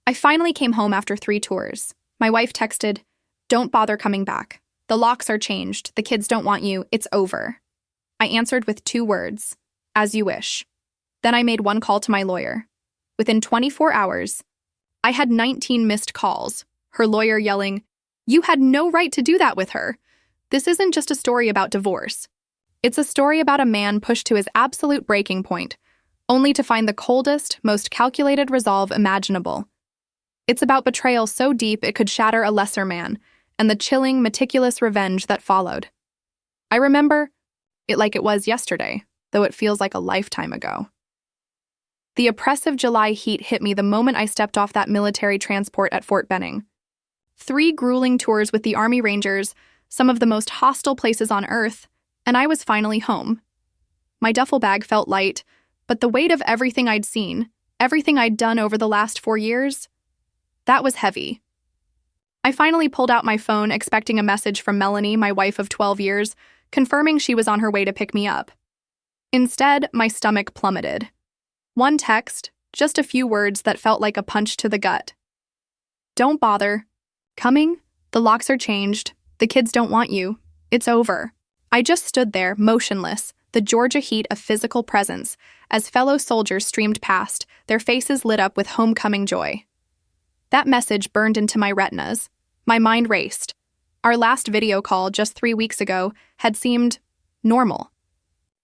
I finally came home after 3 tours. My wife texted, "Don't bother coming back. The locks are changed. The kids don't want you. It's over." I answered with 2 words, "As you wish." Then I made one call to my lawyer. Within 24 hours, I had 19 missed calls, her lawyer yelling, "You had no right to do that with her." This isn't just a story about divorce. It's a story about a man pushed to his absolute breaking point, only to find the coldest, most calculated resolve imaginable. It's about betrayal so deep it could shatter a lesser man, and the chilling, meticulous revenge that followed. I remember it like it was yesterday, though it feels like a lifetime ago. The oppressive July heat hit me the moment I stepped off that military transport at Fort Benning. 3 grueling tours with the Army Rangers, some of the most hostile places on Earth, and I was finally home. My duffel bag felt light, but the weight of everything I'd seen, everything I'd done over the last 4 years, that was heavy. I finally pulled out my phone, expecting a message from Melanie, my wife of 12 years, confirming she was on her way to pick me up. Instead, my stomach plummeted. One text, just a few words that felt like a punch to the gut. "Don't bother. Coming? The locks are changed. The kids don't want you. It's over." I just stood there, motionless, the Georgia heat of physical presence, as fellow soldiers streamed past, their faces lit up with homecoming joy. That message burned into my retinas. My mind raced. Our last video call just 3 weeks ago had seemed normal.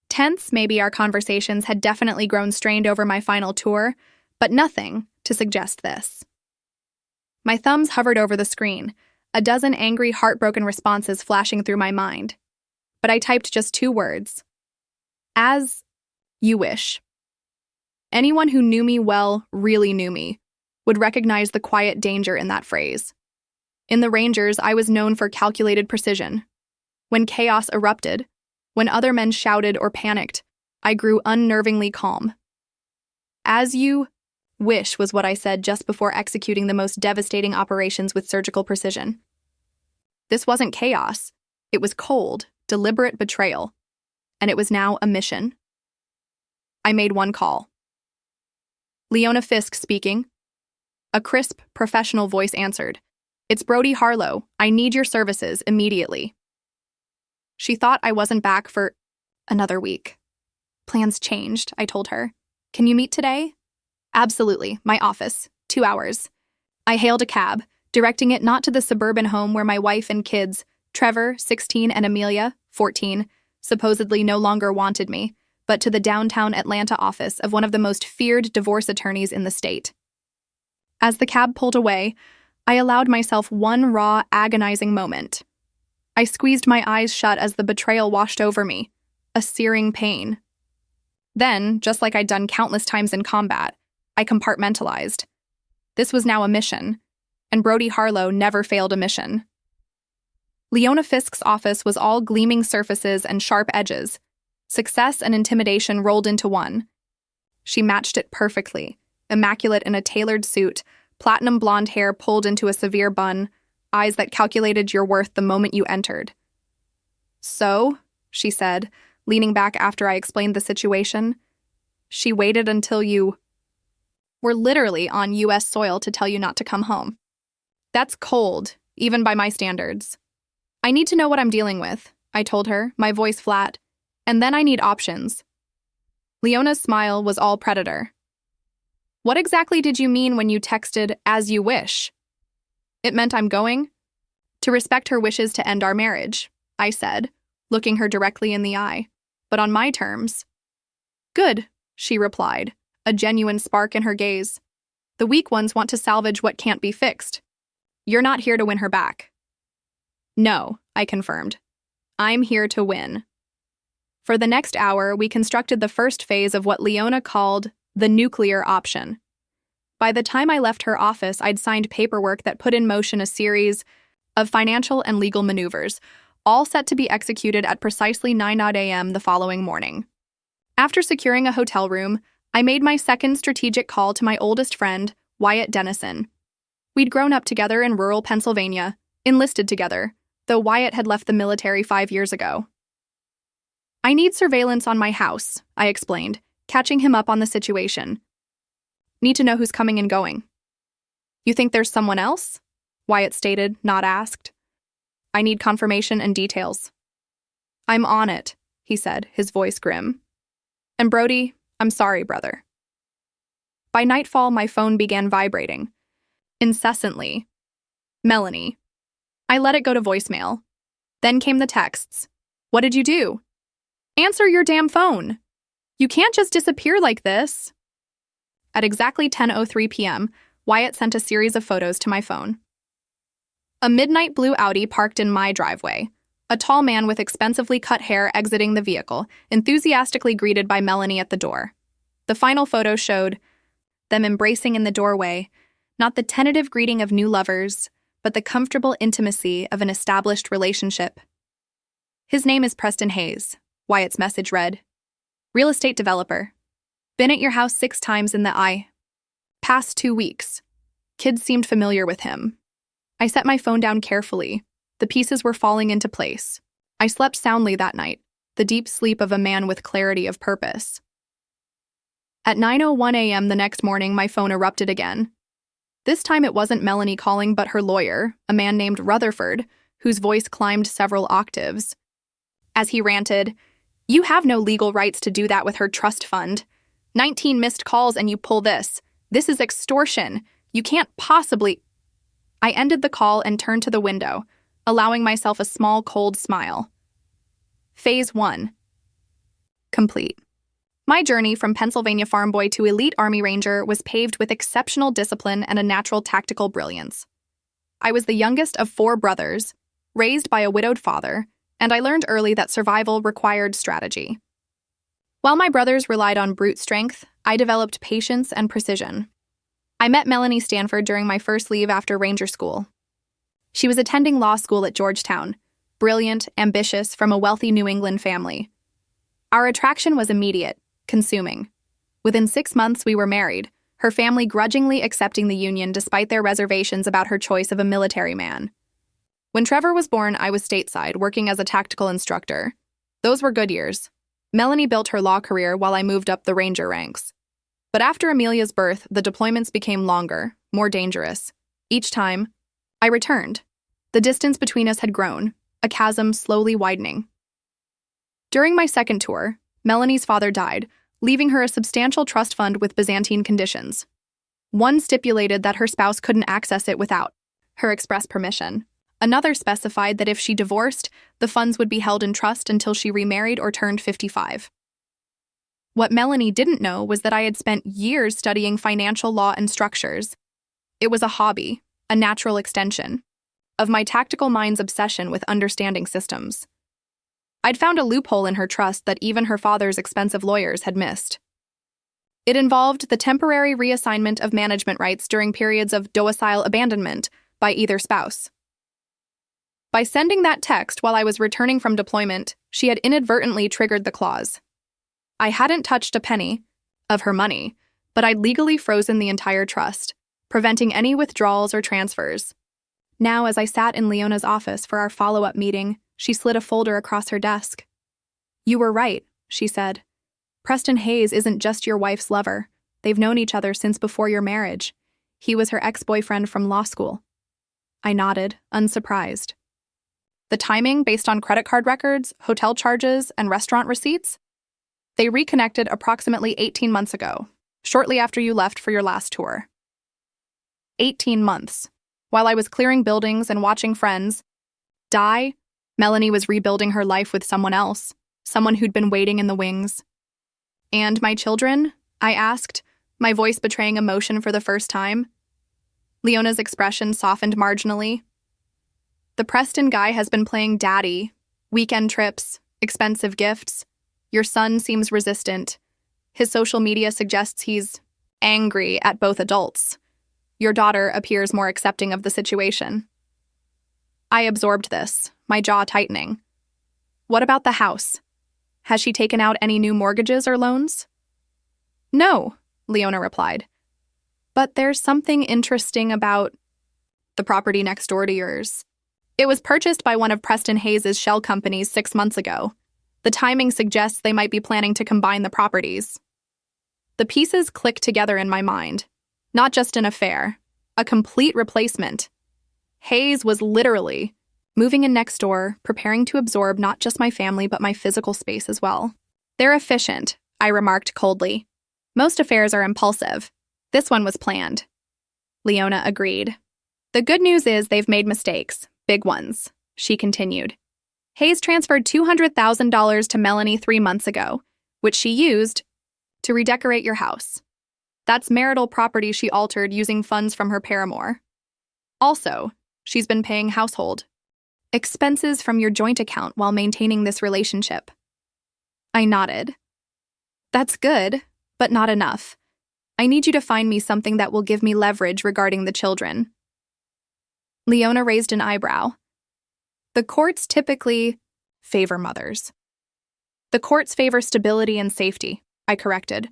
Tense, maybe our conversations had definitely grown strained over my final tour, but nothing to suggest this. My thumbs hovered over the screen, a dozen angry, heartbroken responses flashing through my mind. But I typed just 2 words. "As you wish." Anyone who knew me well, really knew me, would recognize the quiet danger in that phrase. In the Rangers, I was known for calculated precision. When chaos erupted, when other men shouted or panicked, I grew unnervingly calm. "As you wish" was what I said just before executing the most devastating operations with surgical precision. This wasn't chaos. It was cold, deliberate betrayal. And it was now a mission. I made one call. "Leona Fisk speaking." A crisp, professional voice answered. "It's Brody Harlow. I need your services immediately." She thought I wasn't back for another week. "Plans changed," I told her. "Can you meet today?" "Absolutely. My office. 2 hours." I hailed a cab, directing it not to the suburban home where my wife and kids, Trevor, 16, and Amelia, 14, supposedly no longer wanted me, but to the downtown Atlanta office of one of the most feared divorce attorneys in the state. As the cab pulled away, I allowed myself one raw, agonizing moment. I squeezed my eyes shut as the betrayal washed over me, a searing pain. Then, just like I'd done countless times in combat, I compartmentalized. This was now a mission, and Brody Harlow never failed a mission. Leona Fisk's office was all gleaming surfaces and sharp edges. Success and intimidation rolled into one. She matched it perfectly, immaculate in a tailored suit, platinum blonde hair pulled into a severe bun, eyes that calculated your worth the moment you entered. "So," she said, leaning back after I explained the situation, "she waited until you were literally on U.S. soil to tell you not to come home. That's cold, even by my standards." "I need to know what I'm dealing with," I told her, my voice flat, "and then I need options." Leona's smile was all predator. "What exactly did you mean when you texted, 'as you wish'?" "It meant I'm going to respect her wishes to end our marriage," I said, looking her directly in the eye, "but on my terms." "Good," she replied, a genuine spark in her gaze. "The weak ones want to salvage what can't be fixed. You're not here to win her back." "No," I confirmed. "I'm here to win." For the next hour, we constructed the first phase of what Leona called the nuclear option. By the time I left her office, I'd signed paperwork that put in motion a series of financial and legal maneuvers, all set to be executed at precisely 9 a.m. the following morning. After securing a hotel room, I made my second strategic call to my oldest friend, Wyatt Dennison. We'd grown up together in rural Pennsylvania, enlisted together, though Wyatt had left the military 5 years ago. "I need surveillance on my house," I explained, catching him up on the situation. "Need to know who's coming and going." You think there's someone else? Wyatt stated, not asked. I need confirmation and details. I'm on it, he said, his voice grim. And Brody, I'm sorry, brother. By nightfall, my phone began vibrating. Incessantly. Melanie. I let it go to voicemail. Then came the texts. What did you do? Answer your damn phone. You can't just disappear like this. At exactly 10:03 p.m., Wyatt sent a series of photos to my phone. A midnight blue Audi parked in my driveway. A tall man with expensively cut hair exiting the vehicle, enthusiastically greeted by Melanie at the door. The final photo showed them embracing in the doorway, not the tentative greeting of new lovers, but the comfortable intimacy of an established relationship. His name is Preston Hayes, Wyatt's message read. Real estate developer. Been at your house 6 times in the past 2 weeks. Kids seemed familiar with him. I set my phone down carefully. The pieces were falling into place. I slept soundly that night, the deep sleep of a man with clarity of purpose. At 9:01 a.m. the next morning, my phone erupted again. This time it wasn't Melanie calling, but her lawyer, a man named Rutherford, whose voice climbed several octaves. As he ranted, "You have no legal rights to do that with her trust fund. 19 missed calls and you pull this. This is extortion. You can't possibly—" I ended the call and turned to the window, allowing myself a small, cold smile. Phase 1. Complete. My journey from Pennsylvania farm boy to elite Army Ranger was paved with exceptional discipline and a natural tactical brilliance. I was the youngest of 4 brothers, raised by a widowed father, and I learned early that survival required strategy. While my brothers relied on brute strength, I developed patience and precision. I met Melanie Stanford during my first leave after Ranger School. She was attending law school at Georgetown, brilliant, ambitious, from a wealthy New England family. Our attraction was immediate, consuming. Within 6 months, we were married, her family grudgingly accepting the union despite their reservations about her choice of a military man. When Trevor was born, I was stateside, working as a tactical instructor. Those were good years. Melanie built her law career while I moved up the Ranger ranks. But after Amelia's birth, the deployments became longer, more dangerous. Each time, I returned. The distance between us had grown, a chasm slowly widening. During my second tour, Melanie's father died, leaving her a substantial trust fund with Byzantine conditions. One stipulated that her spouse couldn't access it without her express permission. Another specified that if she divorced, the funds would be held in trust until she remarried or turned 55. What Melanie didn't know was that I had spent years studying financial law and structures. It was a hobby, a natural extension, of my tactical mind's obsession with understanding systems. I'd found a loophole in her trust that even her father's expensive lawyers had missed. It involved the temporary reassignment of management rights during periods of docile abandonment by either spouse. By sending that text while I was returning from deployment, she had inadvertently triggered the clause. I hadn't touched a penny of her money, but I'd legally frozen the entire trust, preventing any withdrawals or transfers. Now, as I sat in Leona's office for our follow-up meeting, she slid a folder across her desk. "You were right," she said. "Preston Hayes isn't just your wife's lover. They've known each other since before your marriage. He was her ex-boyfriend from law school." I nodded, unsurprised. The timing, based on credit card records, hotel charges, and restaurant receipts? They reconnected approximately 18 months ago, shortly after you left for your last tour. 18 months. While I was clearing buildings and watching friends die, Melanie was rebuilding her life with someone else, someone who'd been waiting in the wings. "And my children?" I asked, my voice betraying emotion for the first time. Leona's expression softened marginally. "The Preston guy has been playing daddy. Weekend trips, expensive gifts. Your son seems resistant. His social media suggests he's angry at both adults. Your daughter appears more accepting of the situation." I absorbed this, my jaw tightening. "What about the house? Has she taken out any new mortgages or loans?" "No," Leona replied. "But there's something interesting about the property next door to yours. It was purchased by one of Preston Hayes' shell companies 6 months ago. The timing suggests they might be planning to combine the properties." The pieces clicked together in my mind. Not just an affair, A complete replacement. Hayes was literally moving in next door, preparing to absorb not just my family but my physical space as well. They're efficient, I remarked coldly. Most affairs are impulsive. This one was planned. Leona agreed. The good news is they've made mistakes, big ones, she continued. Hayes transferred $200,000 to Melanie 3 months ago, which she used to redecorate your house. That's marital property she altered using funds from her paramour. Also, she's been paying household expenses from your joint account while maintaining this relationship. I nodded. That's good, but not enough. I need you to find me something that will give me leverage regarding the children. Leona raised an eyebrow. The courts typically favor mothers. The courts favor stability and safety, I corrected.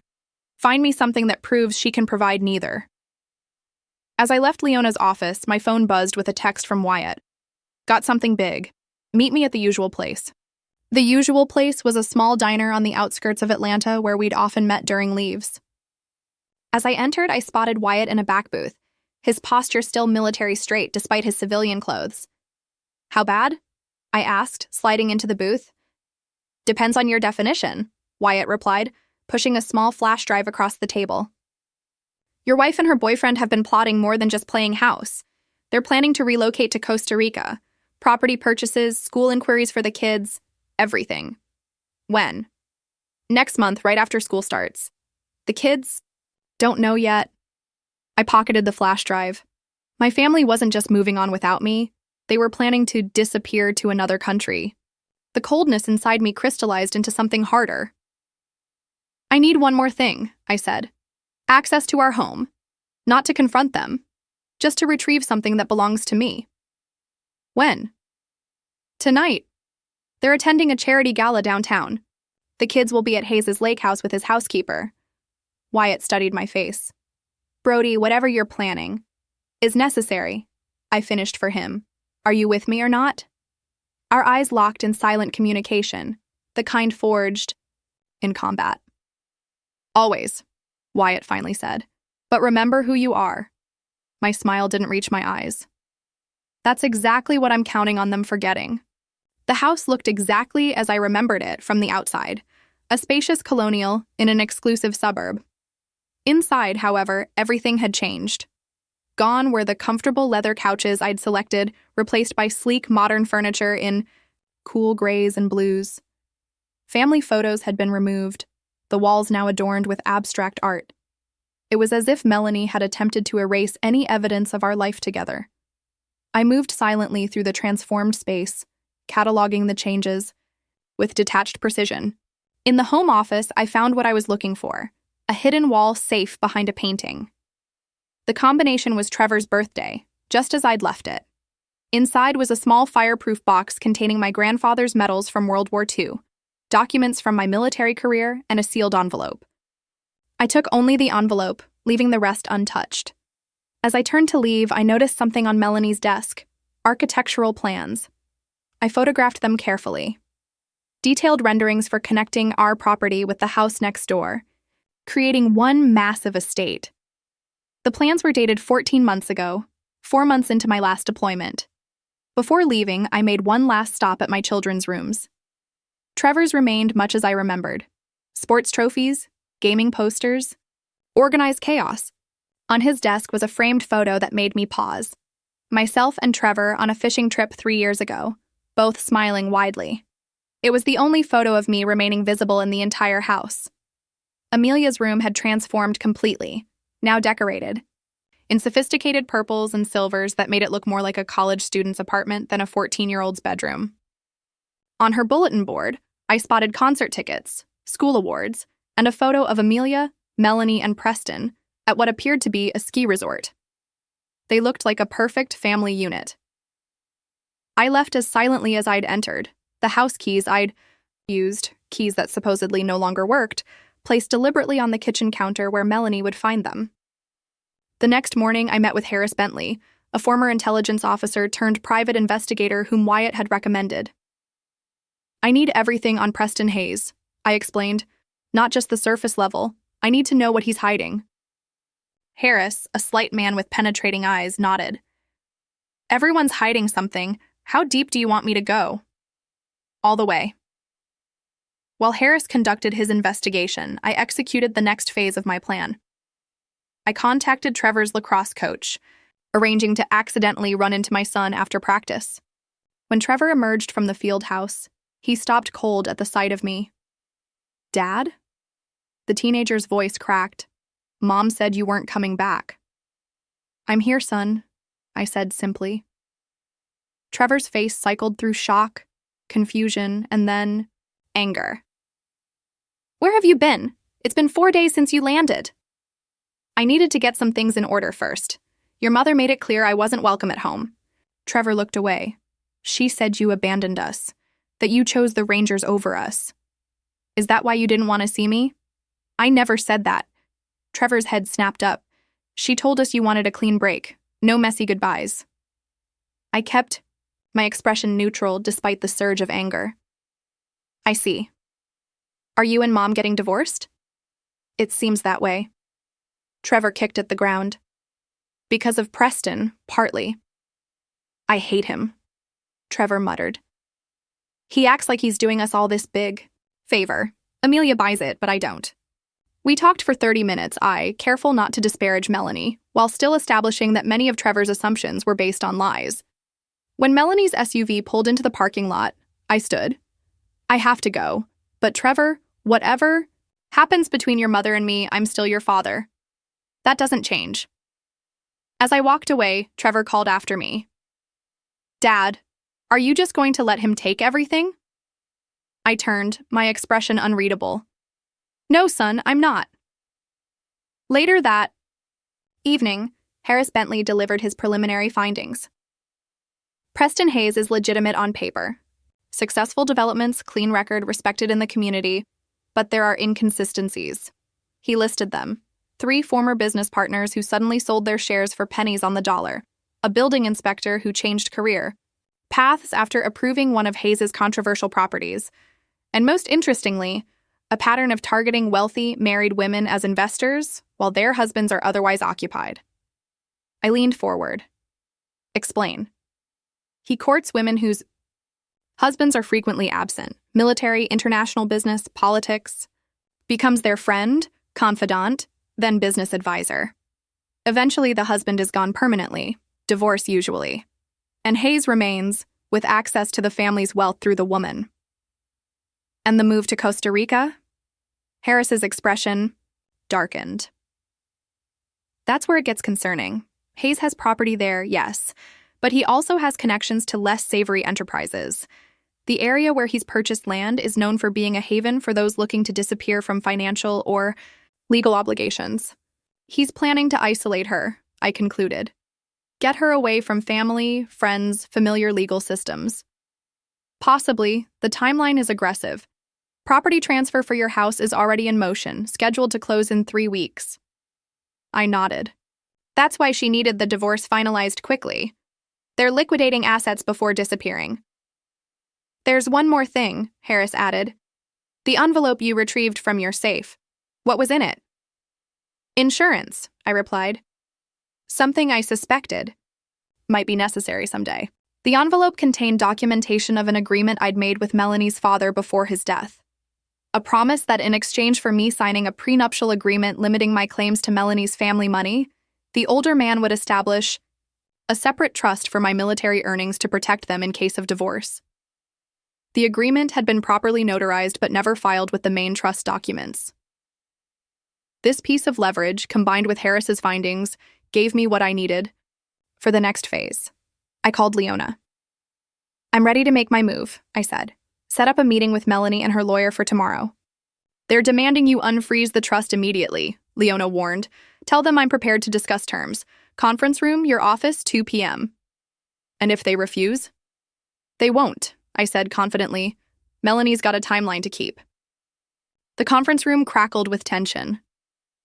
Find me something that proves she can provide neither. As I left Leona's office, my phone buzzed with a text from Wyatt. Got something big. Meet me at the usual place. The usual place was a small diner on the outskirts of Atlanta where we'd often met during leaves. As I entered, I spotted Wyatt in a back booth, his posture still military straight despite his civilian clothes. How bad? I asked, sliding into the booth. Depends on your definition, Wyatt replied, pushing a small flash drive across the table. Your wife and her boyfriend have been plotting more than just playing house. They're planning to relocate to Costa Rica. Property purchases, school inquiries for the kids, everything. When? Next month, right after school starts. The kids? Don't know yet. I pocketed the flash drive. My family wasn't just moving on without me. They were planning to disappear to another country. The coldness inside me crystallized into something harder. I need one more thing, I said. Access to our home. Not to confront them. Just to retrieve something that belongs to me. When? Tonight. They're attending a charity gala downtown. The kids will be at Hayes' lake house with his housekeeper. Wyatt studied my face. Brody, whatever you're planning is necessary, I finished for him. Are you with me or not? Our eyes locked in silent communication, the kind forged in combat. Always, Wyatt finally said. But remember who you are. My smile didn't reach my eyes. That's exactly what I'm counting on them forgetting. The house looked exactly as I remembered it from the outside, a spacious colonial in an exclusive suburb. Inside, however, everything had changed. Gone were the comfortable leather couches I'd selected, replaced by sleek modern furniture in cool grays and blues. Family photos had been removed, the walls now adorned with abstract art. It was as if Melanie had attempted to erase any evidence of our life together. I moved silently through the transformed space, cataloging the changes with detached precision. In the home office, I found what I was looking for, a hidden wall safe behind a painting. The combination was Trevor's birthday, just as I'd left it. Inside was a small fireproof box containing my grandfather's medals from World War II, documents from my military career, and a sealed envelope. I took only the envelope, leaving the rest untouched. As I turned to leave, I noticed something on Melanie's desk, architectural plans. I photographed them carefully. Detailed renderings for connecting our property with the house next door, creating one massive estate. The plans were dated 14 months ago, 4 months into my last deployment. Before leaving, I made one last stop at my children's rooms. Trevor's remained much as I remembered. Sports trophies, gaming posters, organized chaos. On his desk was a framed photo that made me pause. Myself and Trevor on a fishing trip 3 years ago, both smiling widely. It was the only photo of me remaining visible in the entire house. Amelia's room had transformed completely, now decorated, in sophisticated purples and silvers that made it look more like a college student's apartment than a 14-year-old's bedroom. On her bulletin board, I spotted concert tickets, school awards, and a photo of Amelia, Melanie, and Preston at what appeared to be a ski resort. They looked like a perfect family unit. I left as silently as I'd entered, the house keys I'd used, keys that supposedly no longer worked, placed deliberately on the kitchen counter where Melanie would find them. The next morning, I met with Harris Bentley, a former intelligence officer turned private investigator whom Wyatt had recommended. I need everything on Preston Hayes, I explained. Not just the surface level. I need to know what he's hiding. Harris, a slight man with penetrating eyes, nodded. Everyone's hiding something. How deep do you want me to go? All the way. While Harris conducted his investigation, I executed the next phase of my plan. I contacted Trevor's lacrosse coach, arranging to accidentally run into my son after practice. When Trevor emerged from the field house, he stopped cold at the sight of me. Dad? The teenager's voice cracked. Mom said you weren't coming back. I'm here, son, I said simply. Trevor's face cycled through shock, confusion, and then anger. Where have you been? It's been 4 days since you landed. I needed to get some things in order first. Your mother made it clear I wasn't welcome at home. Trevor looked away. She said you abandoned us, that you chose the Rangers over us. Is that why you didn't want to see me? I never said that. Trevor's head snapped up. She told us you wanted a clean break, no messy goodbyes. I kept my expression neutral despite the surge of anger. I see. Are you and Mom getting divorced? It seems that way. Trevor kicked at the ground. Because of Preston, partly. I hate him, Trevor muttered. He acts like he's doing us all this big favor. Amelia buys it, but I don't. We talked for 30 minutes, careful not to disparage Melanie, while still establishing that many of Trevor's assumptions were based on lies. When Melanie's SUV pulled into the parking lot, I stood. I have to go, but Trevor, whatever happens between your mother and me, I'm still your father. That doesn't change. As I walked away, Trevor called after me. Dad, are you just going to let him take everything? I turned, my expression unreadable. No, son, I'm not. Later that evening, Harris Bentley delivered his preliminary findings. Preston Hayes is legitimate on paper. Successful developments, clean record, respected in the community, but there are inconsistencies. He listed them. 3 former business partners who suddenly sold their shares for pennies on the dollar, a building inspector who changed career, paths after approving one of Hayes's controversial properties, and most interestingly, a pattern of targeting wealthy, married women as investors while their husbands are otherwise occupied. I leaned forward. Explain. He courts women whose husbands are frequently absent, military, international business, politics, becomes their friend, confidant, then business advisor. Eventually, the husband is gone permanently, divorce usually, and Hayes remains with access to the family's wealth through the woman. And the move to Costa Rica? Harris's expression darkened. That's where it gets concerning. Hayes has property there, yes, but he also has connections to less savory enterprises. The area where he's purchased land is known for being a haven for those looking to disappear from financial or legal obligations. He's planning to isolate her, I concluded. Get her away from family, friends, familiar legal systems. Possibly, the timeline is aggressive. Property transfer for your house is already in motion, scheduled to close in 3 weeks. I nodded. That's why she needed the divorce finalized quickly. They're liquidating assets before disappearing. There's one more thing, Harris added. The envelope you retrieved from your safe. What was in it? Insurance, I replied. Something I suspected might be necessary someday. The envelope contained documentation of an agreement I'd made with Melanie's father before his death. A promise that in exchange for me signing a prenuptial agreement limiting my claims to Melanie's family money, the older man would establish a separate trust for my military earnings to protect them in case of divorce. The agreement had been properly notarized but never filed with the main trust documents. This piece of leverage, combined with Harris's findings, gave me what I needed for the next phase. I called Leona. I'm ready to make my move, I said. Set up a meeting with Melanie and her lawyer for tomorrow. They're demanding you unfreeze the trust immediately, Leona warned. Tell them I'm prepared to discuss terms. Conference room, your office, 2 p.m. And if they refuse? They won't, I said confidently. Melanie's got a timeline to keep. The conference room crackled with tension.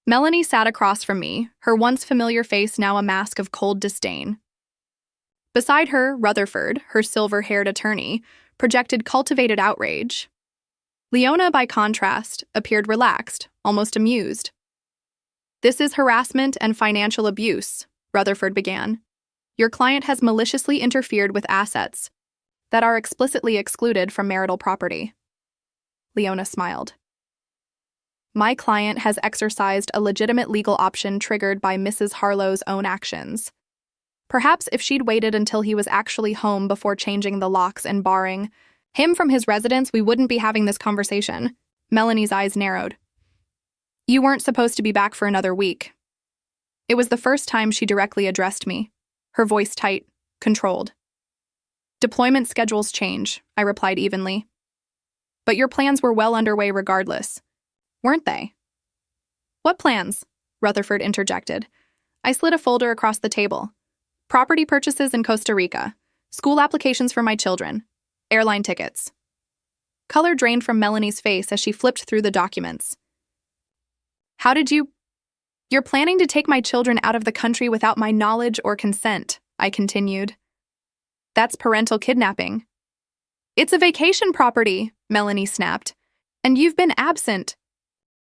Melanie sat across from me, her once familiar face now a mask of cold disdain. Beside her, Rutherford, her silver-haired attorney, projected cultivated outrage. Leona, by contrast, appeared relaxed, almost amused. This is harassment and financial abuse, Rutherford began. Your client has maliciously interfered with assets that are explicitly excluded from marital property. Leona smiled. My client has exercised a legitimate legal option triggered by Mrs. Harlow's own actions. Perhaps if she'd waited until he was actually home before changing the locks and barring him from his residence, we wouldn't be having this conversation. Melanie's eyes narrowed. You weren't supposed to be back for another week. It was the first time she directly addressed me, her voice tight, controlled. Deployment schedules change, I replied evenly. But your plans were well underway regardless, weren't they? What plans? Rutherford interjected. I slid a folder across the table. Property purchases in Costa Rica, school applications for my children, airline tickets. Color drained from Melanie's face as she flipped through the documents. How did you... You're planning to take my children out of the country without my knowledge or consent, I continued. That's parental kidnapping. It's a vacation property, Melanie snapped, and you've been absent.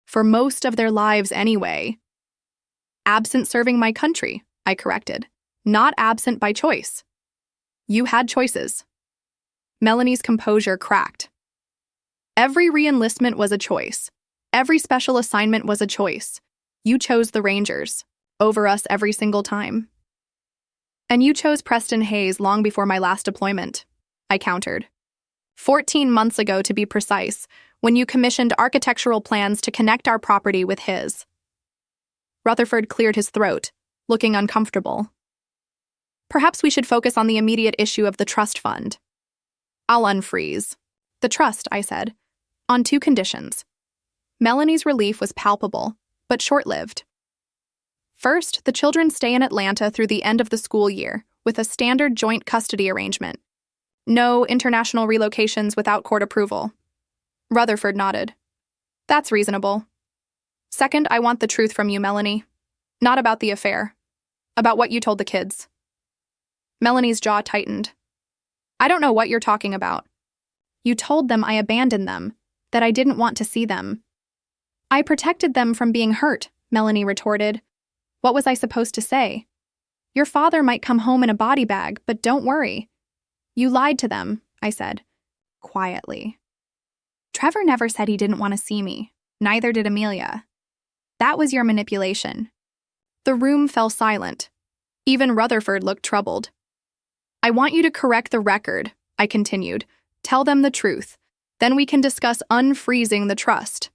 For most of their lives anyway. Absent serving my country, I corrected. Not absent by choice. You had choices. Melanie's composure cracked. Every re-enlistment was a choice. Every special assignment was a choice. You chose the Rangers over us every single time. And you chose Preston Hayes long before my last deployment, I countered. 14 months ago, to be precise, when you commissioned architectural plans to connect our property with his. Rutherford cleared his throat, looking uncomfortable. Perhaps we should focus on the immediate issue of the trust fund. I'll unfreeze. The trust, I said, on 2 conditions. Melanie's relief was palpable, but short-lived. First, the children stay in Atlanta through the end of the school year, with a standard joint custody arrangement. No international relocations without court approval. Rutherford nodded. That's reasonable. Second, I want the truth from you, Melanie. Not about the affair. About what you told the kids. Melanie's jaw tightened. I don't know what you're talking about. You told them I abandoned them, that I didn't want to see them. I protected them from being hurt, Melanie retorted. What was I supposed to say? Your father might come home in a body bag, but don't worry. You lied to them, I said, quietly. Trevor never said he didn't want to see me. Neither did Amelia. That was your manipulation. The room fell silent. Even Rutherford looked troubled. I want you to correct the record, I continued. Tell them the truth. Then we can discuss unfreezing the trust.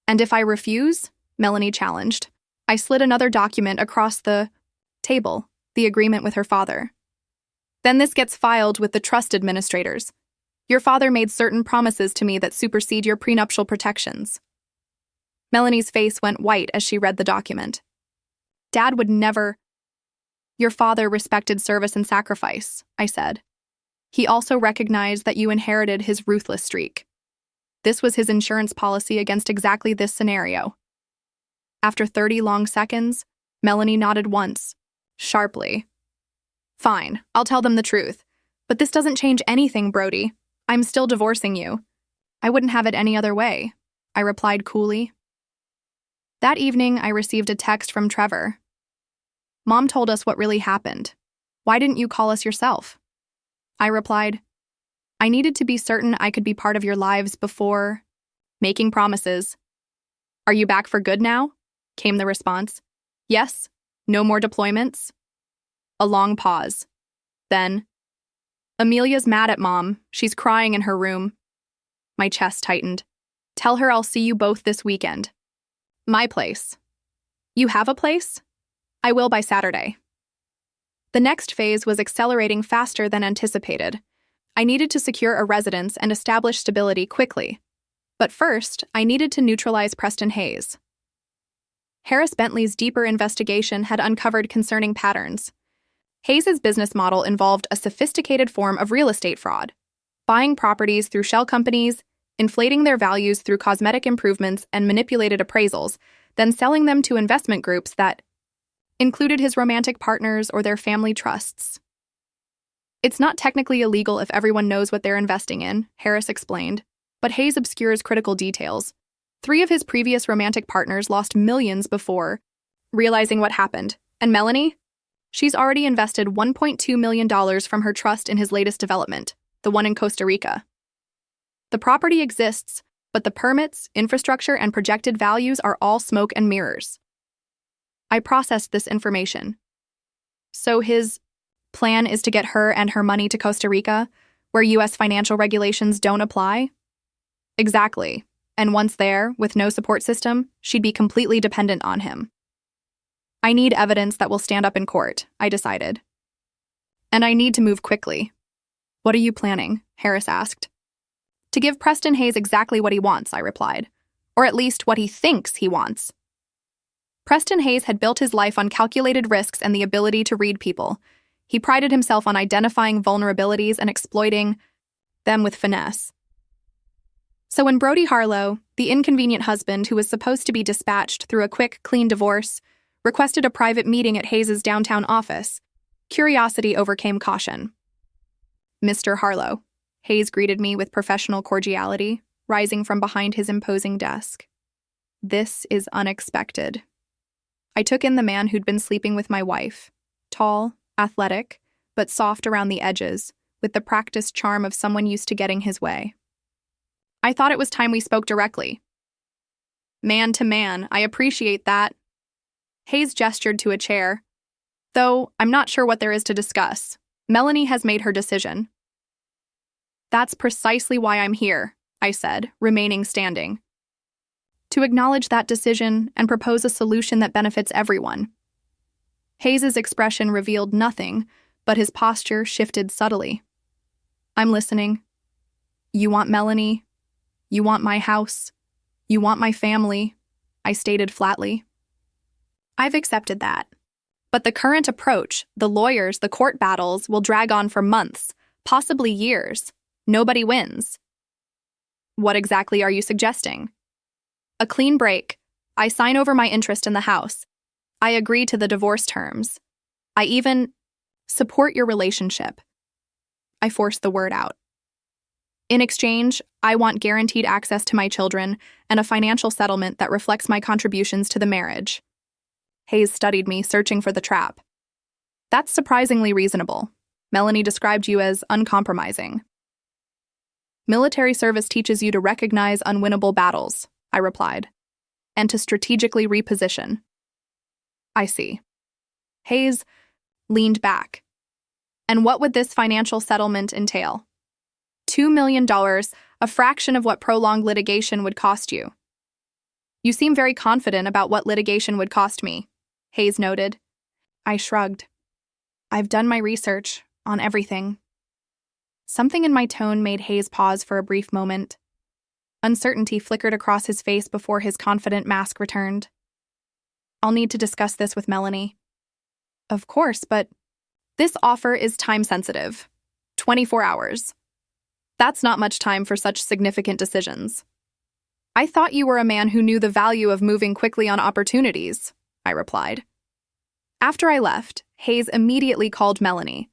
And if I refuse, Melanie challenged, I slid another document across the table, the agreement with her father. Then this gets filed with the trust administrators. Your father made certain promises to me that supersede your prenuptial protections. Melanie's face went white as she read the document. Dad would never... Your father respected service and sacrifice, I said. He also recognized that you inherited his ruthless streak. This was his insurance policy against exactly this scenario. After 30 long seconds, Melanie nodded once, sharply. Fine, I'll tell them the truth. But this doesn't change anything, Brody. I'm still divorcing you. I wouldn't have it any other way, I replied coolly. That evening, I received a text from Trevor. Mom told us what really happened. Why didn't you call us yourself? I replied, I needed to be certain I could be part of your lives before making promises. Are you back for good now? Came the response. Yes. No more deployments. A long pause. Then, Amelia's mad at Mom. She's crying in her room. My chest tightened. Tell her I'll see you both this weekend. My place. You have a place? I will by Saturday. The next phase was accelerating faster than anticipated. I needed to secure a residence and establish stability quickly. But first, I needed to neutralize Preston Hayes. Harris Bentley's deeper investigation had uncovered concerning patterns. Hayes's business model involved a sophisticated form of real estate fraud, buying properties through shell companies, inflating their values through cosmetic improvements and manipulated appraisals, then selling them to investment groups that included his romantic partners or their family trusts. It's not technically illegal if everyone knows what they're investing in, Harris explained, but Hayes obscures critical details. 3 of his previous romantic partners lost millions before realizing what happened. And Melanie? She's already invested $1.2 million from her trust in his latest development, the one in Costa Rica. The property exists, but the permits, infrastructure, and projected values are all smoke and mirrors. I processed this information. So his plan is to get her and her money to Costa Rica, where U.S. financial regulations don't apply? Exactly. And once there, with no support system, she'd be completely dependent on him. I need evidence that will stand up in court, I decided. And I need to move quickly. What are you planning? Harris asked. To give Preston Hayes exactly what he wants, I replied. Or at least what he thinks he wants. Preston Hayes had built his life on calculated risks and the ability to read people. He prided himself on identifying vulnerabilities and exploiting them with finesse. So when Brody Harlow, the inconvenient husband who was supposed to be dispatched through a quick, clean divorce, requested a private meeting at Hayes' downtown office, curiosity overcame caution. Mr. Harlow, Hayes greeted me with professional cordiality, rising from behind his imposing desk. This is unexpected. I took in the man who'd been sleeping with my wife, tall, athletic, but soft around the edges, with the practiced charm of someone used to getting his way. I thought it was time we spoke directly. Man to man, I appreciate that. Hayes gestured to a chair. Though I'm not sure what there is to discuss. Melanie has made her decision. That's precisely why I'm here, I said, remaining standing. To acknowledge that decision and propose a solution that benefits everyone. Hayes' expression revealed nothing, but his posture shifted subtly. I'm listening. You want Melanie? You want my house? You want my family? I stated flatly. I've accepted that. But the current approach, the lawyers, the court battles, will drag on for months, possibly years. Nobody wins. What exactly are you suggesting? A clean break. I sign over my interest in the house. I agree to the divorce terms. I even support your relationship. I forced the word out. In exchange, I want guaranteed access to my children and a financial settlement that reflects my contributions to the marriage. Hayes studied me, searching for the trap. That's surprisingly reasonable. Melanie described you as uncompromising. Military service teaches you to recognize unwinnable battles, I replied, and to strategically reposition. I see. Hayes leaned back. And what would this financial settlement entail? $2 million, a fraction of what prolonged litigation would cost you. You seem very confident about what litigation would cost me, Hayes noted. I shrugged. I've done my research on everything. Something in my tone made Hayes pause for a brief moment. Uncertainty flickered across his face before his confident mask returned. I'll need to discuss this with Melanie. Of course, but this offer is time-sensitive. 24 hours. That's not much time for such significant decisions. I thought you were a man who knew the value of moving quickly on opportunities, I replied. After I left, Hayes immediately called Melanie,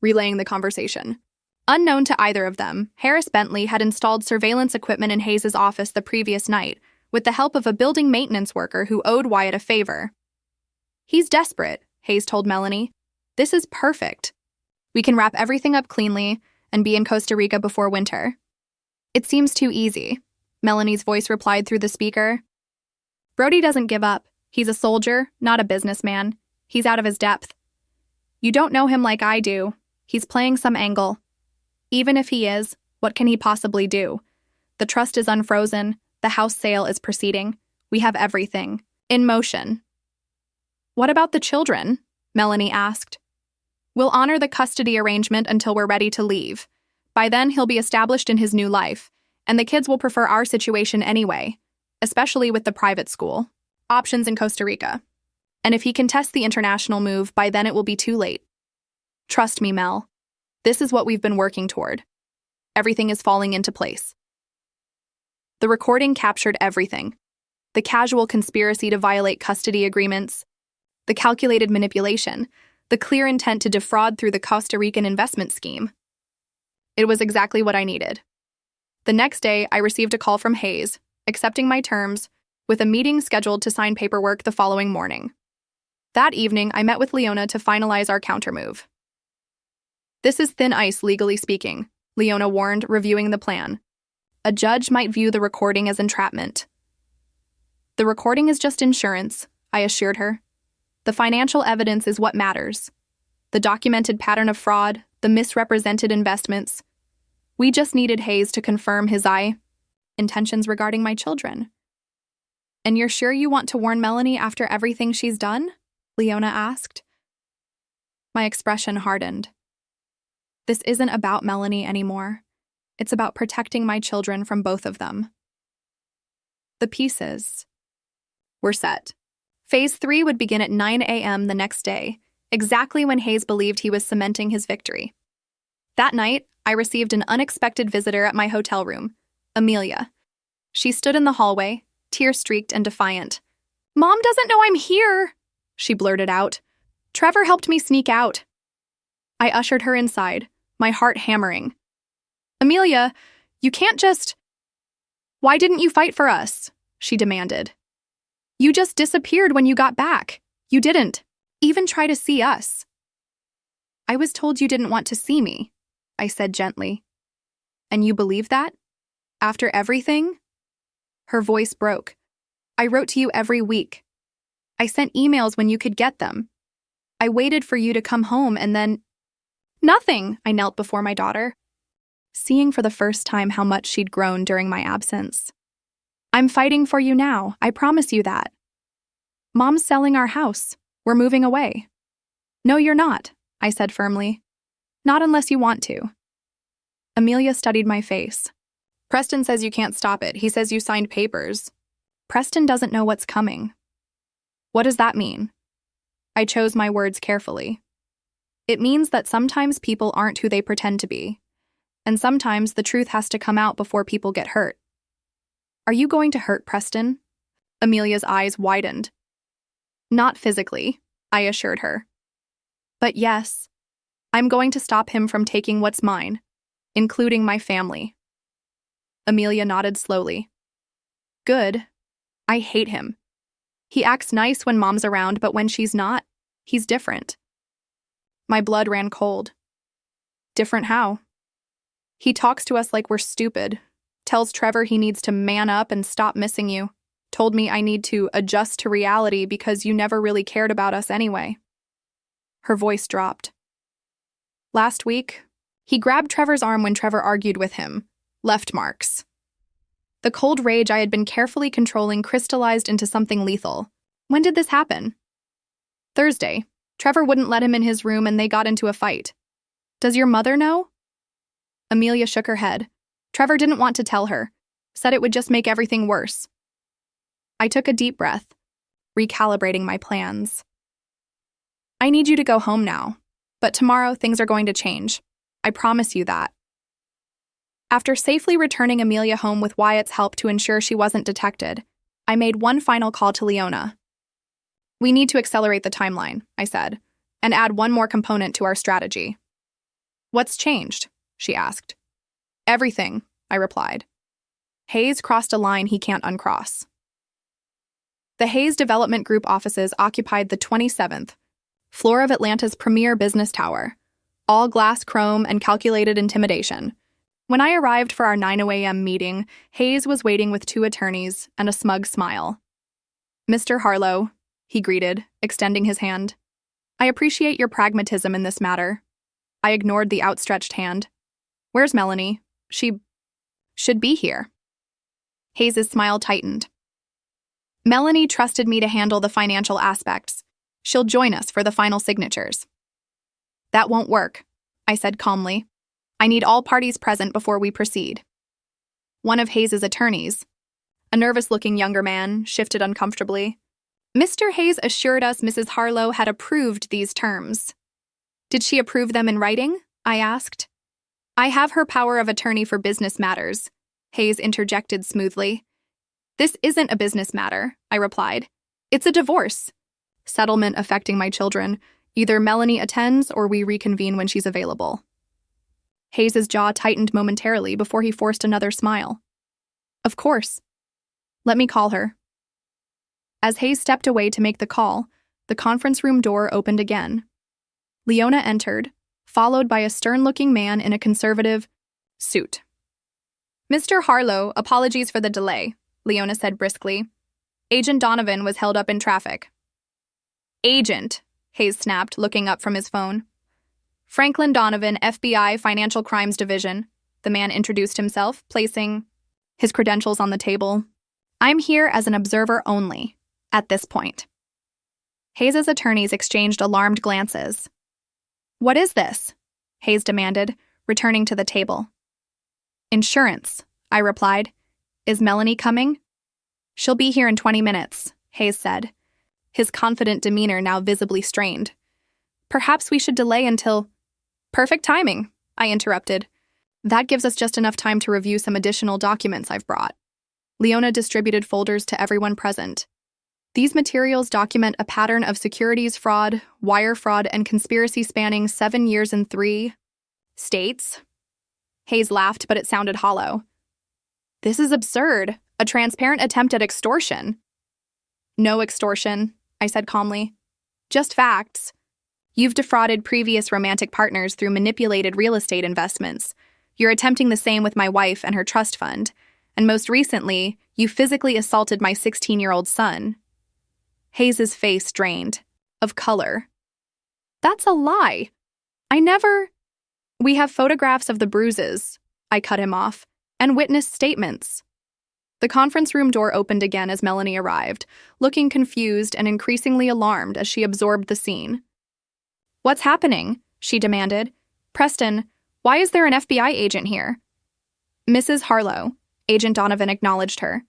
relaying the conversation. Unknown to either of them, Harris Bentley had installed surveillance equipment in Hayes' office the previous night, with the help of a building maintenance worker who owed Wyatt a favor. He's desperate, Hayes told Melanie. This is perfect. We can wrap everything up cleanly and be in Costa Rica before winter. It seems too easy, Melanie's voice replied through the speaker. Brody doesn't give up. He's a soldier, not a businessman. He's out of his depth. You don't know him like I do. He's playing some angle. Even if he is, what can he possibly do? The trust is unfrozen. The house sale is proceeding. We have everything. In motion. What about the children? Melanie asked. We'll honor the custody arrangement until we're ready to leave. By then, he'll be established in his new life, and the kids will prefer our situation anyway, especially with the private school. Options in Costa Rica. And if he contests the international move, by then it will be too late. Trust me, Mel. This is what we've been working toward. Everything is falling into place. The recording captured everything. The casual conspiracy to violate custody agreements, the calculated manipulation, the clear intent to defraud through the Costa Rican investment scheme. It was exactly what I needed. The next day, I received a call from Hayes, accepting my terms, with a meeting scheduled to sign paperwork the following morning. That evening, I met with Leona to finalize our countermove. This is thin ice, legally speaking, Leona warned, reviewing the plan. A judge might view the recording as entrapment. The recording is just insurance, I assured her. The financial evidence is what matters. The documented pattern of fraud, the misrepresented investments. We just needed Hayes to confirm his intentions regarding my children. And you're sure you want to warn Melanie after everything she's done? Leona asked. My expression hardened. This isn't about Melanie anymore. It's about protecting my children from both of them. The pieces were set. Phase 3 would begin at 9 a.m. the next day, exactly when Hayes believed he was cementing his victory. That night, I received an unexpected visitor at my hotel room, Amelia. She stood in the hallway, tear-streaked and defiant. "Mom doesn't know I'm here," she blurted out. "Trevor helped me sneak out." I ushered her inside, my heart hammering. "Amelia, you can't just—" "Why didn't you fight for us?" she demanded. "You just disappeared when you got back. You didn't even try to see us." "I was told you didn't want to see me," I said gently. "And you believe that? After everything?" Her voice broke. "I wrote to you every week. I sent emails when you could get them. I waited for you to come home and then—" "Nothing," I knelt before my daughter, seeing for the first time how much she'd grown during my absence. "I'm fighting for you now, I promise you that. Mom's selling our house. We're moving away." "No, you're not," I said firmly. "Not unless you want to." Amelia studied my face. "Preston says you can't stop it. He says you signed papers." "Preston doesn't know what's coming." "What does that mean?" I chose my words carefully. "It means that sometimes people aren't who they pretend to be, and sometimes the truth has to come out before people get hurt." "Are you going to hurt Preston?" Amelia's eyes widened. "Not physically," I assured her. "But yes, I'm going to stop him from taking what's mine, including my family." Amelia nodded slowly. "Good. I hate him. He acts nice when Mom's around, but when she's not, he's different." My blood ran cold. "Different how?" "He talks to us like we're stupid. Tells Trevor he needs to man up and stop missing you. Told me I need to adjust to reality because you never really cared about us anyway." Her voice dropped. "Last week, he grabbed Trevor's arm when Trevor argued with him. Left marks." The cold rage I had been carefully controlling crystallized into something lethal. "When did this happen?" "Thursday. Trevor wouldn't let him in his room and they got into a fight." "Does your mother know?" Amelia shook her head. "Trevor didn't want to tell her. Said it would just make everything worse." I took a deep breath, recalibrating my plans. "I need you to go home now, but tomorrow things are going to change. I promise you that." After safely returning Amelia home with Wyatt's help to ensure she wasn't detected, I made one final call to Leona. "We need to accelerate the timeline," I said, "and add one more component to our strategy." "What's changed?" she asked. "Everything," I replied. Hayes crossed a line he can't uncross. The Hayes Development Group offices occupied the 27th floor of Atlanta's premier business tower, all glass chrome and calculated intimidation. When I arrived for our 9 a.m. meeting, Hayes was waiting with 2 attorneys and a smug smile. "Mr. Harlow," he greeted, extending his hand. "I appreciate your pragmatism in this matter." I ignored the outstretched hand. "Where's Melanie? She should be here." Hayes' smile tightened. "Melanie trusted me to handle the financial aspects. She'll join us for the final signatures." "That won't work," I said calmly. "I need all parties present before we proceed." One of Hayes' attorneys, a nervous-looking younger man, shifted uncomfortably. "Mr. Hayes assured us Mrs. Harlow had approved these terms." "Did she approve them in writing?" I asked. "I have her power of attorney for business matters," Hayes interjected smoothly. "This isn't a business matter," I replied. "It's a divorce. Settlement affecting my children. Either Melanie attends or we reconvene when she's available." Hayes' jaw tightened momentarily before he forced another smile. "Of course. Let me call her." As Hayes stepped away to make the call, The conference room door opened again. Leona entered, followed by a stern-looking man in a conservative suit. "Mr. Harlow, apologies for the delay," Leona said briskly. "Agent Donovan was held up in traffic." "Agent," Hayes snapped, looking up from his phone. "Franklin Donovan, FBI Financial Crimes Division," the man introduced himself, placing his credentials on the table. "I'm here as an observer only, at this point." Hayes' attorneys exchanged alarmed glances. "What is this?" Hayes demanded, returning to the table. "Insurance," I replied. "Is Melanie coming?" "She'll be here in 20 minutes, Hayes said, his confident demeanor now visibly strained. "Perhaps we should delay until—" "Perfect timing," I interrupted. "That gives us just enough time to review some additional documents I've brought." Leona distributed folders to everyone present. "These materials document a pattern of securities fraud, wire fraud, and conspiracy spanning 7 years in 3 states." Hayes laughed, but it sounded hollow. "This is absurd. A transparent attempt at extortion." "No extortion," I said calmly. "Just facts. You've defrauded previous romantic partners through manipulated real estate investments. You're attempting the same with my wife and her trust fund. And most recently, you physically assaulted my 16-year-old son." Hayes' face drained, of color. "That's a lie. I never—" "We have photographs of the bruises," I cut him off, "and witness statements." The conference room door opened again as Melanie arrived, looking confused and increasingly alarmed as she absorbed the scene. "What's happening?" she demanded. "Preston, why is there an FBI agent here?" "Mrs. Harlow," Agent Donovan acknowledged her.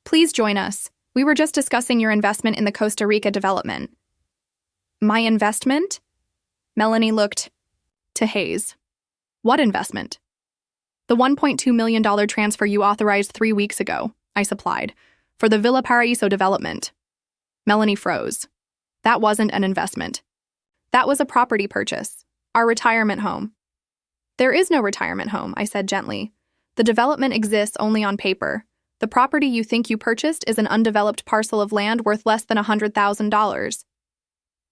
"Please join us. We were just discussing your investment in the Costa Rica development." "My investment?" Melanie looked to Hayes. "What investment?" "The $1.2 million transfer you authorized 3 weeks ago," I supplied, "for the Villa Paraíso development." Melanie froze. "That wasn't an investment. That was a property purchase, our retirement home." "There is no retirement home," I said gently. "The development exists only on paper. The property you think you purchased is an undeveloped parcel of land worth less than $100,000.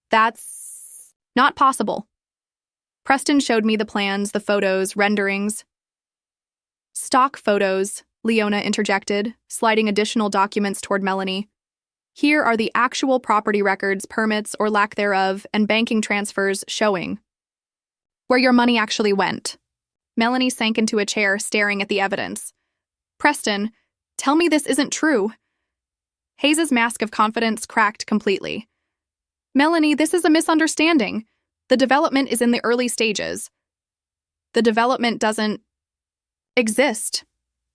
That's not possible." Preston showed me the plans, the photos, renderings. "Stock photos," Leona interjected, sliding additional documents toward Melanie. "Here are the actual property records, permits, or lack thereof, and banking transfers showing where your money actually went." Melanie sank into a chair, staring at the evidence. "Preston, tell me this isn't true." Hayes' mask of confidence cracked completely. "Melanie, this is a misunderstanding. The development is in the early stages." "The development doesn't exist,"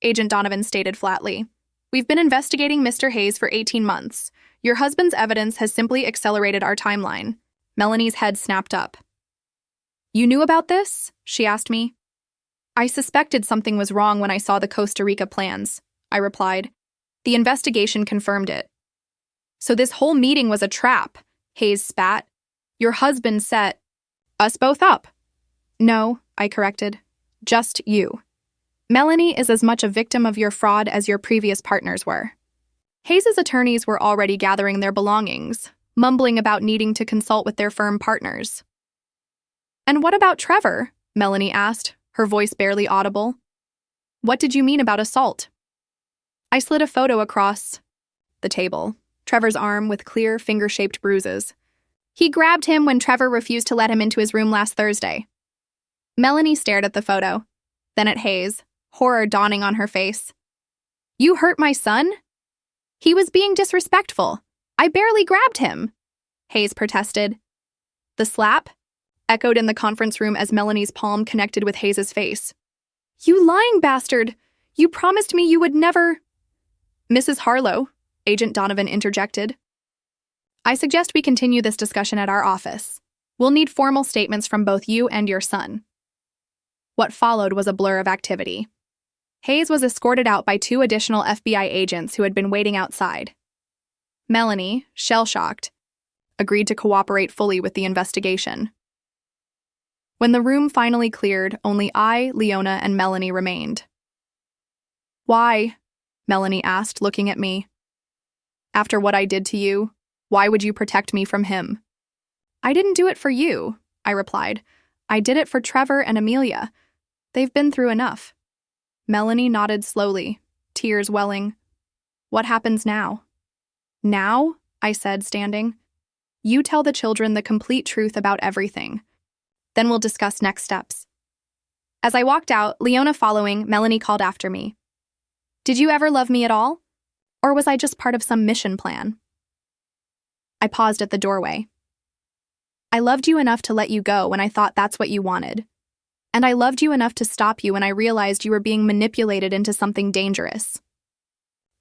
Agent Donovan stated flatly. "We've been investigating Mr. Hayes for 18 months. Your husband's evidence has simply accelerated our timeline." Melanie's head snapped up. "You knew about this?" she asked me. "I suspected something was wrong when I saw the Costa Rica plans," I replied. "The investigation confirmed it." "So this whole meeting was a trap," Hayes spat. "Your husband set us both up." "No," I corrected. "Just you. Melanie is as much a victim of your fraud as your previous partners were." Hayes' attorneys were already gathering their belongings, mumbling about needing to consult with their firm partners. "And what about Trevor?" Melanie asked, her voice barely audible. "What did you mean about assault?" I slid a photo across the table, Trevor's arm with clear, finger-shaped bruises. "He grabbed him when Trevor refused to let him into his room last Thursday." Melanie stared at the photo, then at Hayes, horror dawning on her face. "You hurt my son?" "He was being disrespectful. I barely grabbed him," Hayes protested. "The slap?" echoed in the conference room as Melanie's palm connected with Hayes' face. "You lying bastard! You promised me you would never—" "Mrs. Harlow," Agent Donovan interjected. "I suggest we continue this discussion at our office. We'll need formal statements from both you and your son." What followed was a blur of activity. Hayes was escorted out by 2 additional FBI agents who had been waiting outside. Melanie, shell-shocked, agreed to cooperate fully with the investigation. When the room finally cleared, only I, Leona, and Melanie remained. "Why?" Melanie asked, looking at me. "After what I did to you, Why would you protect me from him? I didn't do it for you, I replied. I did it for Trevor and Amelia. They've been through enough. Melanie nodded slowly, tears welling. What happens now? Now? I said, standing. You tell the children the complete truth about everything. Then we'll discuss next steps. As I walked out, Leona following, Melanie called after me. Did you ever love me at all? Or was I just part of some mission plan? I paused at the doorway. I loved you enough to let you go when I thought that's what you wanted. And I loved you enough to stop you when I realized you were being manipulated into something dangerous.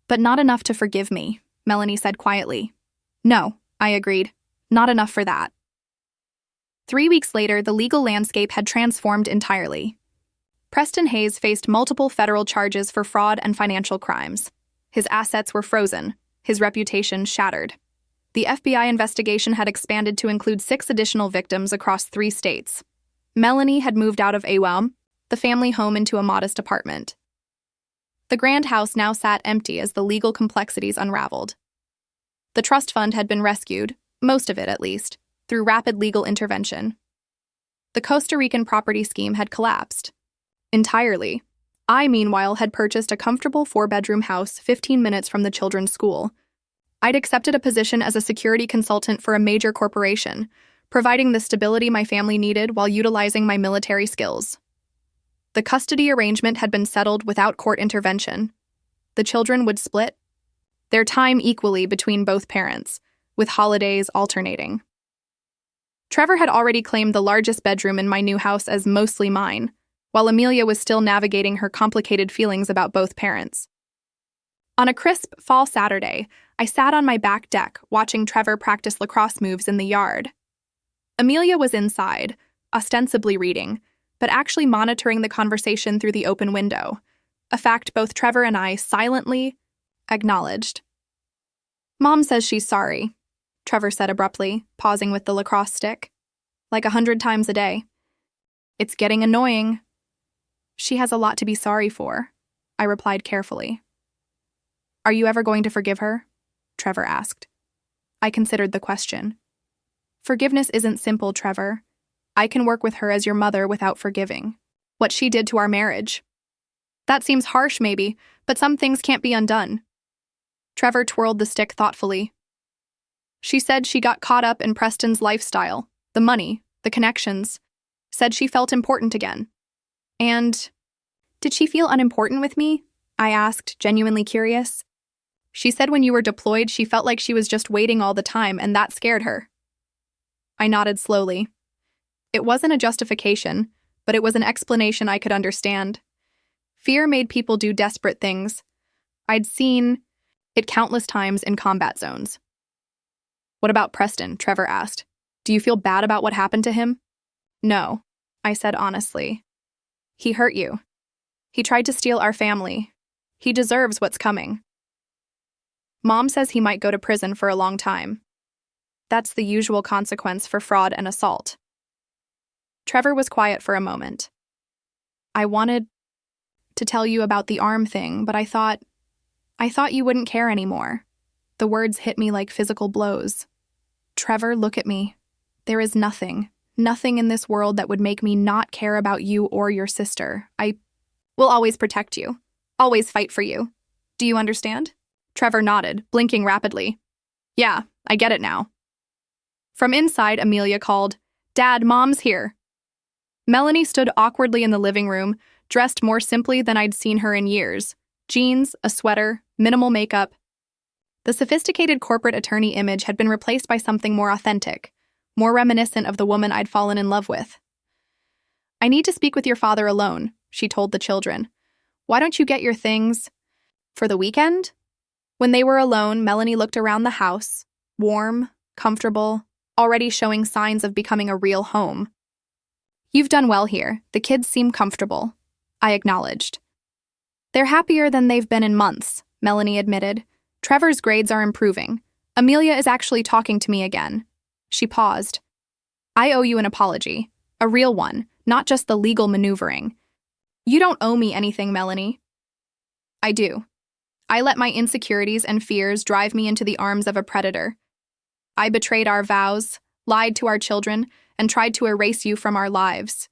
But not enough to forgive me, Melanie said quietly. No, I agreed. Not enough for that. 3 weeks later, the legal landscape had transformed entirely. Preston Hayes faced multiple federal charges for fraud and financial crimes. His assets were frozen, his reputation shattered. The FBI investigation had expanded to include 6 additional victims across 3 states. Melanie had moved out of Awam, the family home, into a modest apartment. The grand house now sat empty as the legal complexities unraveled. The trust fund had been rescued, most of it at least, through rapid legal intervention. The Costa Rican property scheme had collapsed. Entirely. I, meanwhile, had purchased a comfortable 4-bedroom house 15 minutes from the children's school. I'd accepted a position as a security consultant for a major corporation, providing the stability my family needed while utilizing my military skills. The custody arrangement had been settled without court intervention. The children would split their time equally between both parents, with holidays alternating. Trevor had already claimed the largest bedroom in my new house as mostly mine, while Amelia was still navigating her complicated feelings about both parents. On a crisp fall Saturday, I sat on my back deck watching Trevor practice lacrosse moves in the yard. Amelia was inside, ostensibly reading, but actually monitoring the conversation through the open window, a fact both Trevor and I silently acknowledged. Mom says she's sorry, Trevor said abruptly, pausing with the lacrosse stick. Like 100 times a day. It's getting annoying. She has a lot to be sorry for, I replied carefully. Are you ever going to forgive her? Trevor asked. I considered the question. Forgiveness isn't simple, Trevor. I can work with her as your mother without forgiving what she did to our marriage. That seems harsh, maybe, but some things can't be undone. Trevor twirled the stick thoughtfully. She said she got caught up in Preston's lifestyle, the money, the connections, said she felt important again. And did she feel unimportant with me? I asked, genuinely curious. She said when you were deployed, she felt like she was just waiting all the time, and that scared her. I nodded slowly. It wasn't a justification, but it was an explanation I could understand. Fear made people do desperate things. I'd seen it countless times in combat zones. What about Preston? Trevor asked. Do you feel bad about what happened to him? No, I said honestly. He hurt you. He tried to steal our family. He deserves what's coming. Mom says he might go to prison for a long time. That's the usual consequence for fraud and assault. Trevor was quiet for a moment. I wanted to tell you about the arm thing, but I thought you wouldn't care anymore. The words hit me like physical blows. Trevor, look at me. There is nothing in this world that would make me not care about you or your sister. I will always protect you, always fight for you. Do you understand? Trevor nodded, blinking rapidly. Yeah, I get it now. From inside, Amelia called, Dad, Mom's here. Melanie stood awkwardly in the living room, dressed more simply than I'd seen her in years. Jeans, a sweater, minimal makeup. The sophisticated corporate attorney image had been replaced by something more authentic, more reminiscent of the woman I'd fallen in love with. I need to speak with your father alone, she told the children. Why don't you get your things for the weekend? When they were alone, Melanie looked around the house, warm, comfortable, already showing signs of becoming a real home. You've done well here. The kids seem comfortable, I acknowledged. They're happier than they've been in months, Melanie admitted. Trevor's grades are improving. Amelia is actually talking to me again. She paused. I owe you an apology. A real one, not just the legal maneuvering. You don't owe me anything, Melanie. I do. I let my insecurities and fears drive me into the arms of a predator. I betrayed our vows, lied to our children, and tried to erase you from our lives.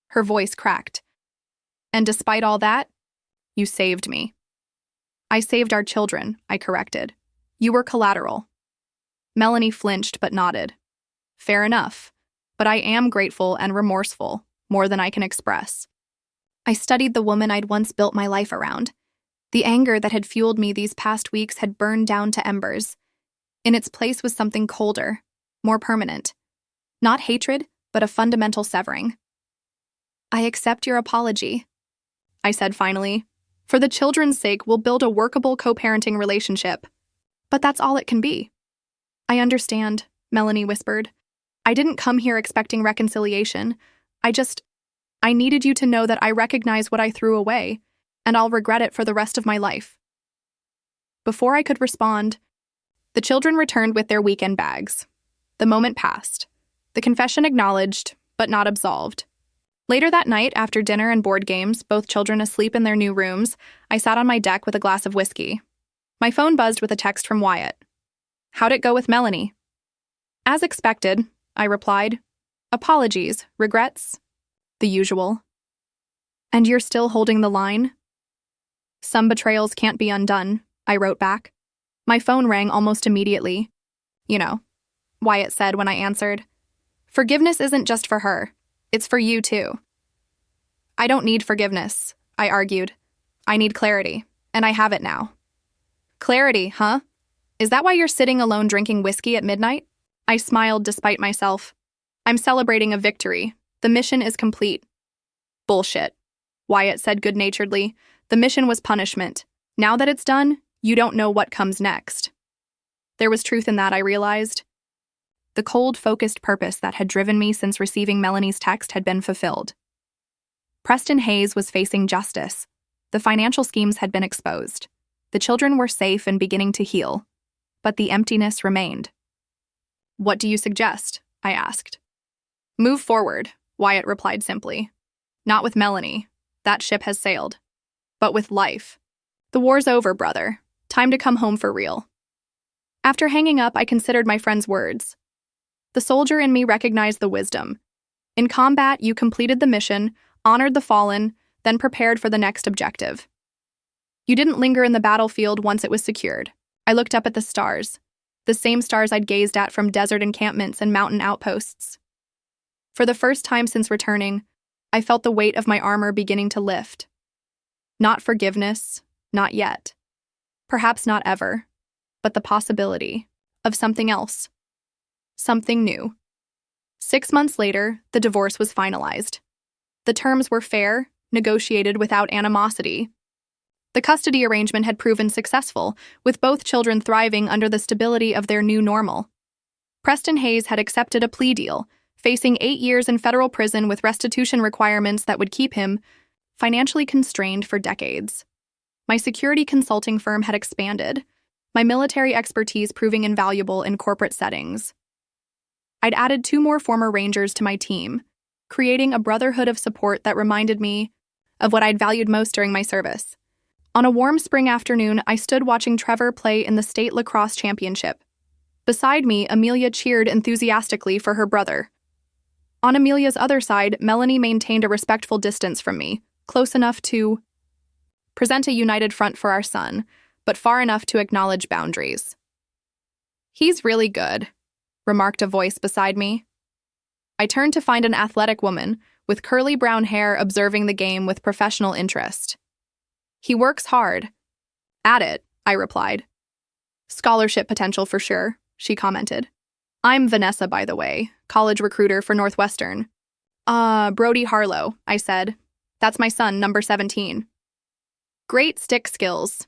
Her voice cracked. And despite all that, you saved me. I saved our children, I corrected. You were collateral. Melanie flinched but nodded. Fair enough, but I am grateful and remorseful, more than I can express. I studied the woman I'd once built my life around. The anger that had fueled me these past weeks had burned down to embers. In its place was something colder, more permanent. Not hatred, but a fundamental severing. I accept your apology, I said finally. For the children's sake, we'll build a workable co-parenting relationship. But that's all it can be. I understand, Melanie whispered. I didn't come here expecting reconciliation. I needed you to know that I recognize what I threw away, and I'll regret it for the rest of my life. Before I could respond, the children returned with their weekend bags. The moment passed. The confession acknowledged, but not absolved. Later that night, after dinner and board games, both children asleep in their new rooms, I sat on my deck with a glass of whiskey. My phone buzzed with a text from Wyatt. How'd it go with Melanie? As expected, I replied. Apologies, regrets, the usual. And you're still holding the line? Some betrayals can't be undone, I wrote back. My phone rang almost immediately. You know, Wyatt said when I answered. Forgiveness isn't just for her. It's for you, too. I don't need forgiveness, I argued. I need clarity, and I have it now. Clarity, huh? Is that why you're sitting alone drinking whiskey at midnight? I smiled despite myself. I'm celebrating a victory. The mission is complete. Bullshit, Wyatt said good-naturedly. The mission was punishment. Now that it's done, you don't know what comes next. There was truth in that, I realized. The cold, focused purpose that had driven me since receiving Melanie's text had been fulfilled. Preston Hayes was facing justice. The financial schemes had been exposed. The children were safe and beginning to heal. But the emptiness remained. What do you suggest? I asked. Move forward, Wyatt replied simply. Not with Melanie. That ship has sailed. But with life. The war's over, brother. Time to come home for real. After hanging up, I considered my friend's words. The soldier in me recognized the wisdom. In combat, you completed the mission, honored the fallen, then prepared for the next objective. You didn't linger in the battlefield once it was secured. I looked up at the stars, the same stars I'd gazed at from desert encampments and mountain outposts. For the first time since returning, I felt the weight of my armor beginning to lift. Not forgiveness, not yet. Perhaps not ever, but the possibility of something else. Something new. 6 months later, the divorce was finalized. The terms were fair, negotiated without animosity. The custody arrangement had proven successful, with both children thriving under the stability of their new normal. Preston Hayes had accepted a plea deal, facing 8 years in federal prison with restitution requirements that would keep him financially constrained for decades. My security consulting firm had expanded, my military expertise proving invaluable in corporate settings. I'd added 2 more former Rangers to my team, creating a brotherhood of support that reminded me of what I'd valued most during my service. On a warm spring afternoon, I stood watching Trevor play in the state lacrosse championship. Beside me, Amelia cheered enthusiastically for her brother. On Amelia's other side, Melanie maintained a respectful distance from me, close enough to present a united front for our son, but far enough to acknowledge boundaries. He's really good, remarked a voice beside me. I turned to find an athletic woman with curly brown hair observing the game with professional interest. He works hard. At it, I replied. Scholarship potential for sure, she commented. I'm Vanessa, by the way, college recruiter for Northwestern. Brody Harlow, I said. That's my son, number 17. Great stick skills.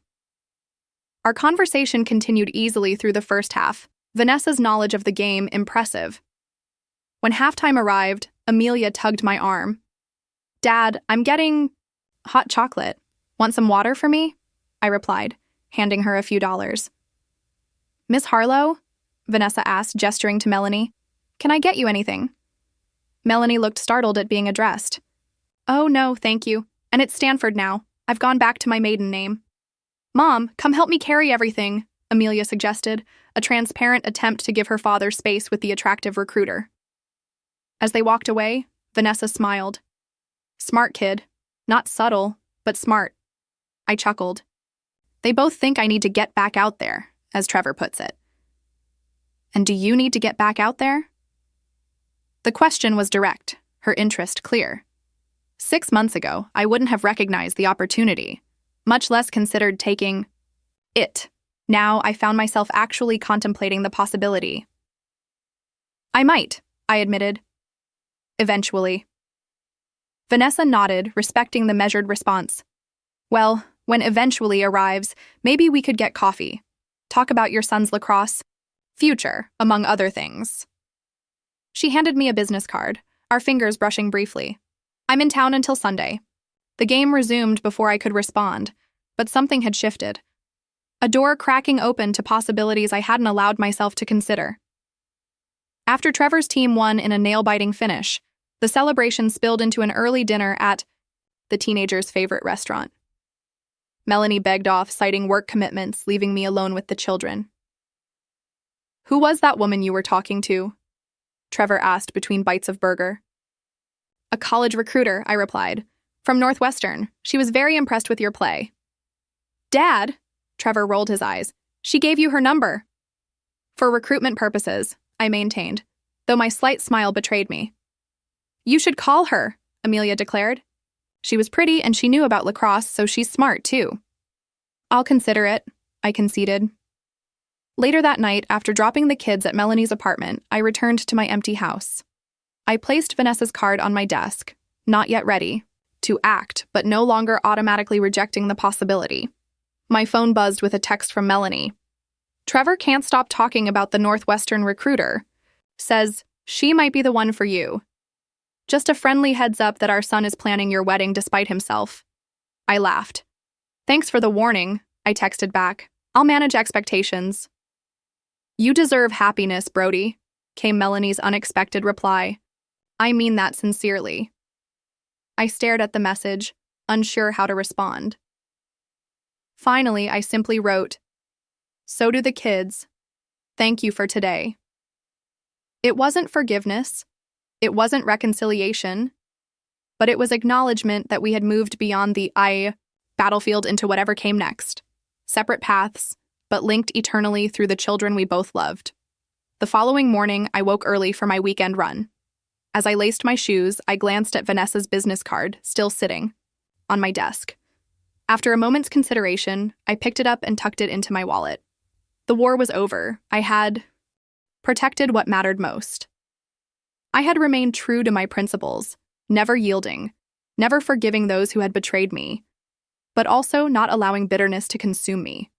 Our conversation continued easily through the first half, Vanessa's knowledge of the game impressive. When halftime arrived, Amelia tugged my arm. Dad, I'm getting hot chocolate. Want some water for me? I replied, handing her a few dollars. Miss Harlow? Vanessa asked, gesturing to Melanie. Can I get you anything? Melanie looked startled at being addressed. Oh, no, thank you. And it's Stanford now. I've gone back to my maiden name. Mom, come help me carry everything, Amelia suggested, a transparent attempt to give her father space with the attractive recruiter. As they walked away, Vanessa smiled. Smart kid. Not subtle, but smart. I chuckled. They both think I need to get back out there, as Trevor puts it. And do you need to get back out there? The question was direct, her interest clear. 6 months ago, I wouldn't have recognized the opportunity, much less considered taking it. Now I found myself actually contemplating the possibility. I might, I admitted. Eventually. Vanessa nodded, respecting the measured response. Well, when eventually arrives, maybe we could get coffee. Talk about your son's lacrosse future, among other things. She handed me a business card, our fingers brushing briefly. I'm in town until Sunday. The game resumed before I could respond, but something had shifted. A door cracking open to possibilities I hadn't allowed myself to consider. After Trevor's team won in a nail-biting finish, the celebration spilled into an early dinner at the teenager's favorite restaurant. Melanie begged off, citing work commitments, leaving me alone with the children. Who was that woman you were talking to? Trevor asked between bites of burger. A college recruiter, I replied. From Northwestern. She was very impressed with your play. Dad? Trevor rolled his eyes. She gave you her number. For recruitment purposes, I maintained, though my slight smile betrayed me. You should call her, Amelia declared. She was pretty and she knew about lacrosse, so she's smart too. I'll consider it, I conceded. Later that night, after dropping the kids at Melanie's apartment, I returned to my empty house. I placed Vanessa's card on my desk, not yet ready, to act, but no longer automatically rejecting the possibility. My phone buzzed with a text from Melanie. Trevor can't stop talking about the Northwestern recruiter. Says, she might be the one for you. Just a friendly heads up that our son is planning your wedding despite himself. I laughed. Thanks for the warning, I texted back. I'll manage expectations. You deserve happiness, Brody, came Melanie's unexpected reply. I mean that sincerely. I stared at the message, unsure how to respond. Finally, I simply wrote, so do the kids. Thank you for today. It wasn't forgiveness. It wasn't reconciliation. But it was acknowledgement that we had moved beyond the battlefield into whatever came next. Separate paths, but linked eternally through the children we both loved. The following morning, I woke early for my weekend run. As I laced my shoes, I glanced at Vanessa's business card, still sitting on my desk. After a moment's consideration, I picked it up and tucked it into my wallet. The war was over. I had protected what mattered most. I had remained true to my principles, never yielding, never forgiving those who had betrayed me, but also not allowing bitterness to consume me.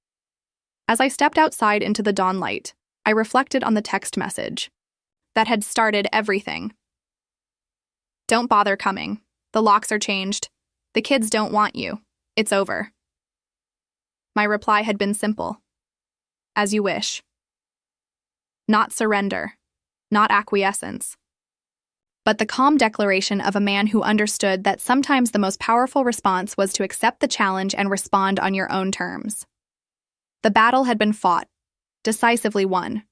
As I stepped outside into the dawn light, I reflected on the text message that had started everything. Don't bother coming. The locks are changed. The kids don't want you. It's over. My reply had been simple. As you wish. Not surrender. Not acquiescence. But the calm declaration of a man who understood that sometimes the most powerful response was to accept the challenge and respond on your own terms. The battle had been fought, decisively won.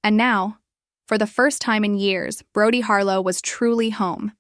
And now, for the first time in years, Brody Harlow was truly home.